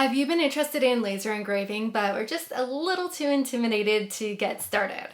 Have you been interested in laser engraving but were just a little too intimidated to get started?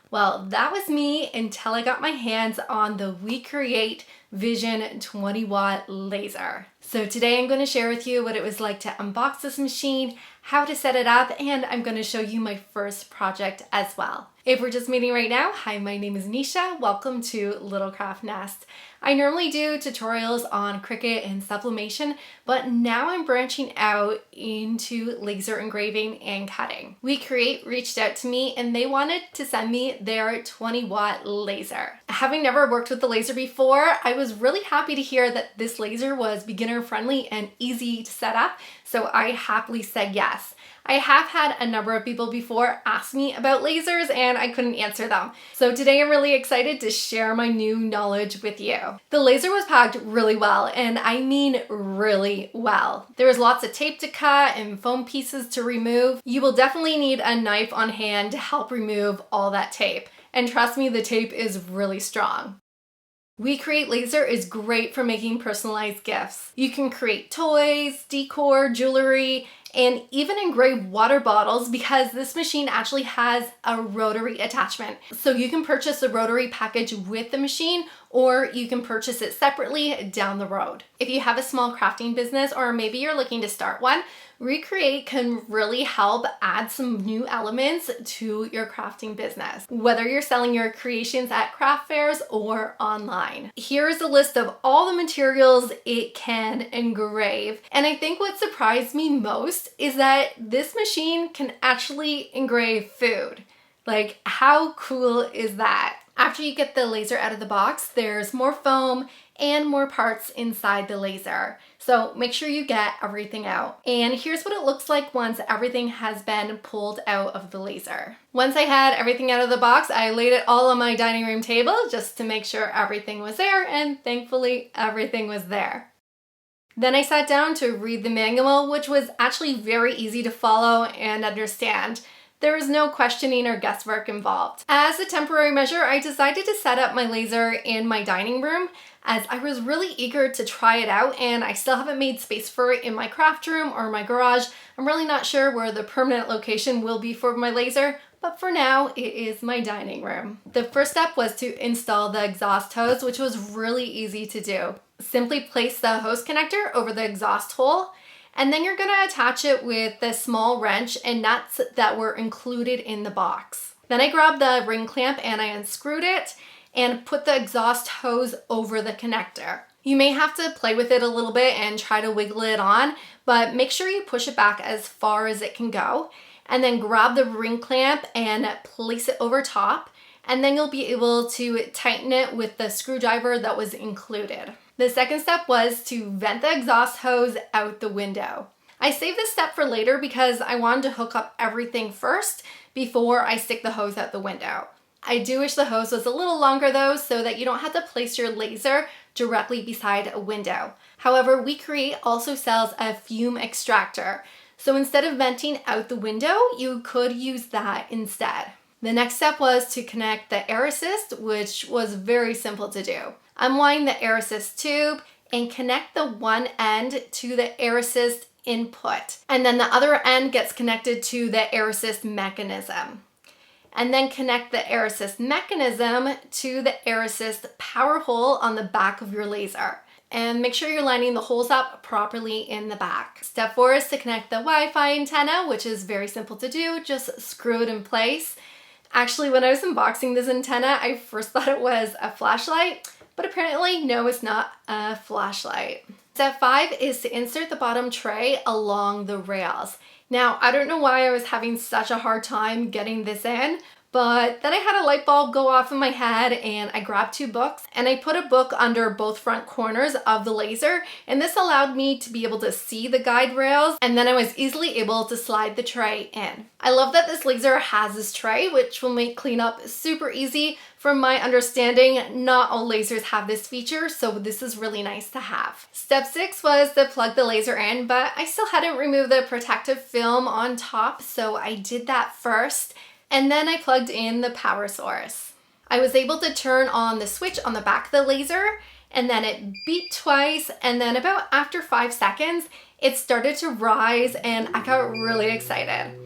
Well, that was me until I got my hands on the WeCreat Vision 20 watt laser. So today I'm going to share with you what it was like to unbox this machine, how to set it up, and I'm going to show you my first project as well. If we're just meeting right now, hi, my name is Nisha. Welcome to Little Craft Nest. I normally do tutorials on Cricut and sublimation, but now I'm branching out into laser engraving and cutting. WeCreat reached out to me and they wanted to send me their 20 watt laser. Having never worked with the laser before, I was really happy to hear that this laser was beginner friendly and easy to set up, so I happily said yes. I have had a number of people before ask me about lasers and I couldn't answer them. So today I'm really excited to share my new knowledge with you. The laser was packed really well, and I mean really well. There was lots of tape to cut and foam pieces to remove. You will definitely need a knife on hand to help remove all that tape. And trust me, the tape is really strong. WeCreat laser is great for making personalized gifts. You can create toys, decor, jewelry, and even engrave water bottles because this machine actually has a rotary attachment. So you can purchase the rotary package with the machine, or you can purchase it separately down the road. If you have a small crafting business, or maybe you're looking to start one, WeCreat can really help add some new elements to your crafting business, whether you're selling your creations at craft fairs or online. Here's a list of all the materials it can engrave. And I think what surprised me most is that this machine can actually engrave food. Like, how cool is that? After you get the laser out of the box, there's more foam and more parts inside the laser. So make sure you get everything out. And here's what it looks like once everything has been pulled out of the laser. Once I had everything out of the box, I laid it all on my dining room table just to make sure everything was there, and thankfully everything was there. Then I sat down to read the manual, which was actually very easy to follow and understand. There was no questioning or guesswork involved. As a temporary measure, I decided to set up my laser in my dining room as I was really eager to try it out, and I still haven't made space for it in my craft room or my garage. I'm really not sure where the permanent location will be for my laser, but for now, it is my dining room. The first step was to install the exhaust hose, which was really easy to do. Simply place the hose connector over the exhaust hole, and then you're gonna attach it with the small wrench and nuts that were included in the box. Then I grabbed the ring clamp and I unscrewed it and put the exhaust hose over the connector. You may have to play with it a little bit and try to wiggle it on, but make sure you push it back as far as it can go, and then grab the ring clamp and place it over top, and then you'll be able to tighten it with the screwdriver that was included. The second step was to vent the exhaust hose out the window. I saved this step for later because I wanted to hook up everything first before I stick the hose out the window. I do wish the hose was a little longer though, so that you don't have to place your laser directly beside a window. However, WeCreat also sells a fume extractor. So instead of venting out the window, you could use that instead. The next step was to connect the air assist, which was very simple to do. Unwind the air assist tube and connect the one end to the air assist input. And then the other end gets connected to the air assist mechanism. And then connect the air assist mechanism to the air assist power hole on the back of your laser. And make sure you're lining the holes up properly in the back. Step 4 is to connect the Wi-Fi antenna, which is very simple to do. Just screw it in place. Actually, when I was unboxing this antenna, I first thought it was a flashlight, but apparently no, it's not a flashlight. Step 5 is to insert the bottom tray along the rails. Now, I don't know why I was having such a hard time getting this in, but then I had a light bulb go off in my head and I grabbed 2 books and I put a book under both front corners of the laser, and this allowed me to be able to see the guide rails, and then I was easily able to slide the tray in. I love that this laser has this tray, which will make cleanup super easy. From my understanding, not all lasers have this feature, so this is really nice to have. Step 6 was to plug the laser in, but I still hadn't removed the protective film on top, so I did that first. And then I plugged in the power source. I was able to turn on the switch on the back of the laser, and then it beeped twice, and then about after 5 seconds, it started to rise and I got really excited.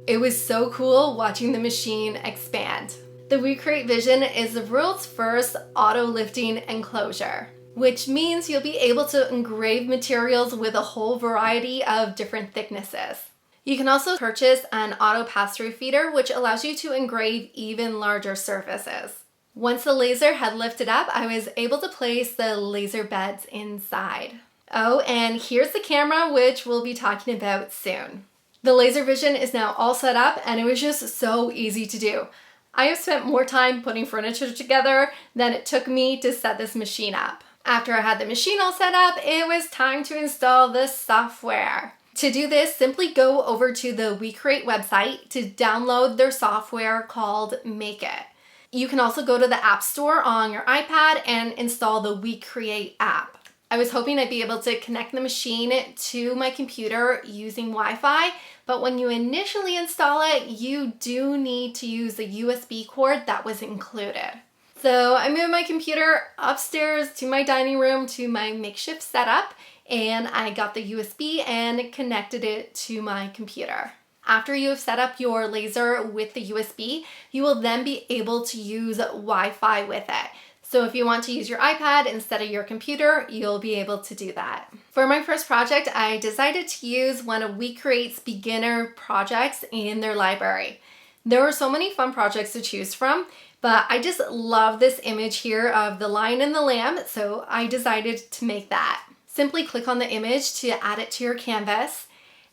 It was so cool watching the machine expand. The WeCreat Vision is the world's first auto-lifting enclosure, which means you'll be able to engrave materials with a whole variety of different thicknesses. You can also purchase an auto pass-through feeder, which allows you to engrave even larger surfaces. Once the laser had lifted up, I was able to place the laser beds inside. Oh, and here's the camera, which we'll be talking about soon. The laser vision is now all set up and it was just so easy to do. I have spent more time putting furniture together than it took me to set this machine up. After I had the machine all set up, it was time to install the software. To do this, simply go over to the WeCreat website to download their software called Make It. You can also go to the App Store on your iPad and install the WeCreat app. I was hoping I'd be able to connect the machine to my computer using Wi-Fi, but when you initially install it, you do need to use the USB cord that was included. So I moved my computer upstairs to my dining room to my makeshift setup, and I got the USB and connected it to my computer. After you have set up your laser with the USB, you will then be able to use Wi-Fi with it. So if you want to use your iPad instead of your computer, you'll be able to do that. For my first project, I decided to use one of WeCreat's beginner projects in their library. There were so many fun projects to choose from, but I just love this image here of the lion and the lamb, so I decided to make that. Simply click on the image to add it to your canvas,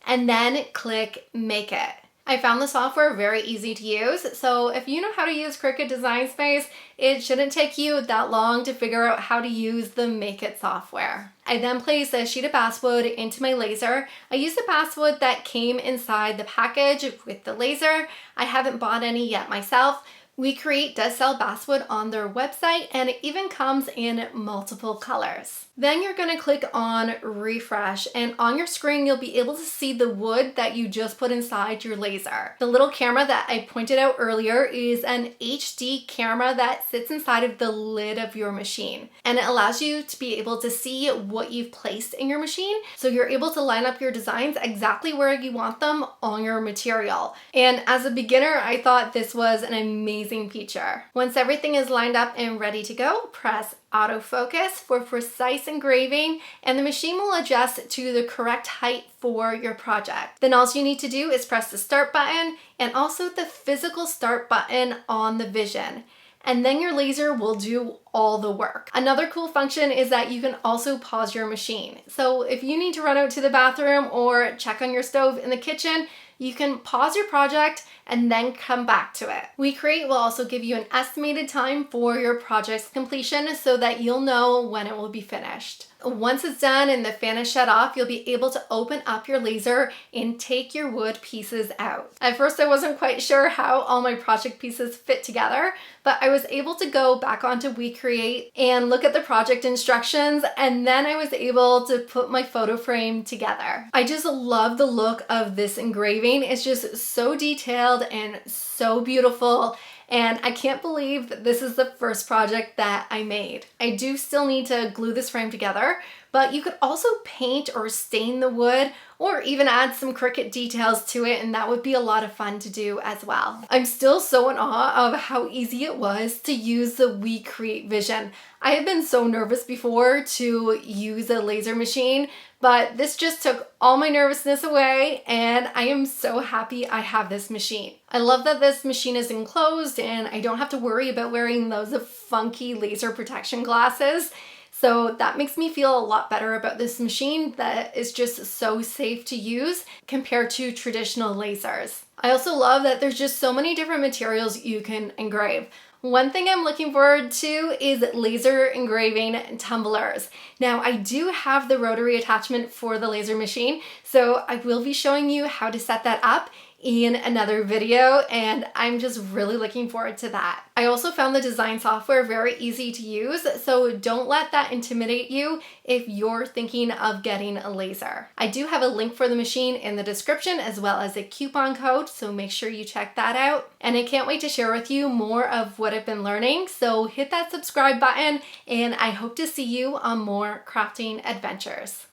and then click Make It. I found the software very easy to use, so if you know how to use Cricut Design Space, it shouldn't take you that long to figure out how to use the Make It software. I then placed a sheet of basswood into my laser. I used the basswood that came inside the package with the laser. I haven't bought any yet myself. WeCreat does sell basswood on their website and it even comes in multiple colors. Then you're going to click on refresh and on your screen you'll be able to see the wood that you just put inside your laser. The little camera that I pointed out earlier is an HD camera that sits inside of the lid of your machine, and it allows you to be able to see what you've placed in your machine, so you're able to line up your designs exactly where you want them on your material. And as a beginner, I thought this was an amazing feature. Once everything is lined up and ready to go, press autofocus for precise engraving and the machine will adjust to the correct height for your project. Then all you need to do is press the start button and also the physical start button on the Vision. And then your laser will do all the work. Another cool function is that you can also pause your machine. So if you need to run out to the bathroom or check on your stove in the kitchen, you can pause your project and then come back to it. WeCreat will also give you an estimated time for your project's completion so that you'll know when it will be finished. Once it's done and the fan is shut off, you'll be able to open up your laser and take your wood pieces out. At first, I wasn't quite sure how all my project pieces fit together, but I was able to go back onto WeCreat and look at the project instructions, and then I was able to put my photo frame together. I just love the look of this engraving. It's just so detailed and so beautiful. And I can't believe that this is the first project that I made. I do still need to glue this frame together, but you could also paint or stain the wood or even add some Cricut details to it, and that would be a lot of fun to do as well. I'm still so in awe of how easy it was to use the WeCreat Vision. I have been so nervous before to use a laser machine, but this just took all my nervousness away and I am so happy I have this machine. I love that this machine is enclosed and I don't have to worry about wearing those funky laser protection glasses. So that makes me feel a lot better about this machine that is just so safe to use compared to traditional lasers. I also love that there's just so many different materials you can engrave. One thing I'm looking forward to is laser engraving tumblers. Now I do have the rotary attachment for the laser machine, so I will be showing you how to set that up in another video, and I'm just really looking forward to that. I also found the design software very easy to use, so don't let that intimidate you if you're thinking of getting a laser. I do have a link for the machine in the description as well as a coupon code, so make sure you check that out. And I can't wait to share with you more of what I've been learning, so hit that subscribe button and I hope to see you on more crafting adventures.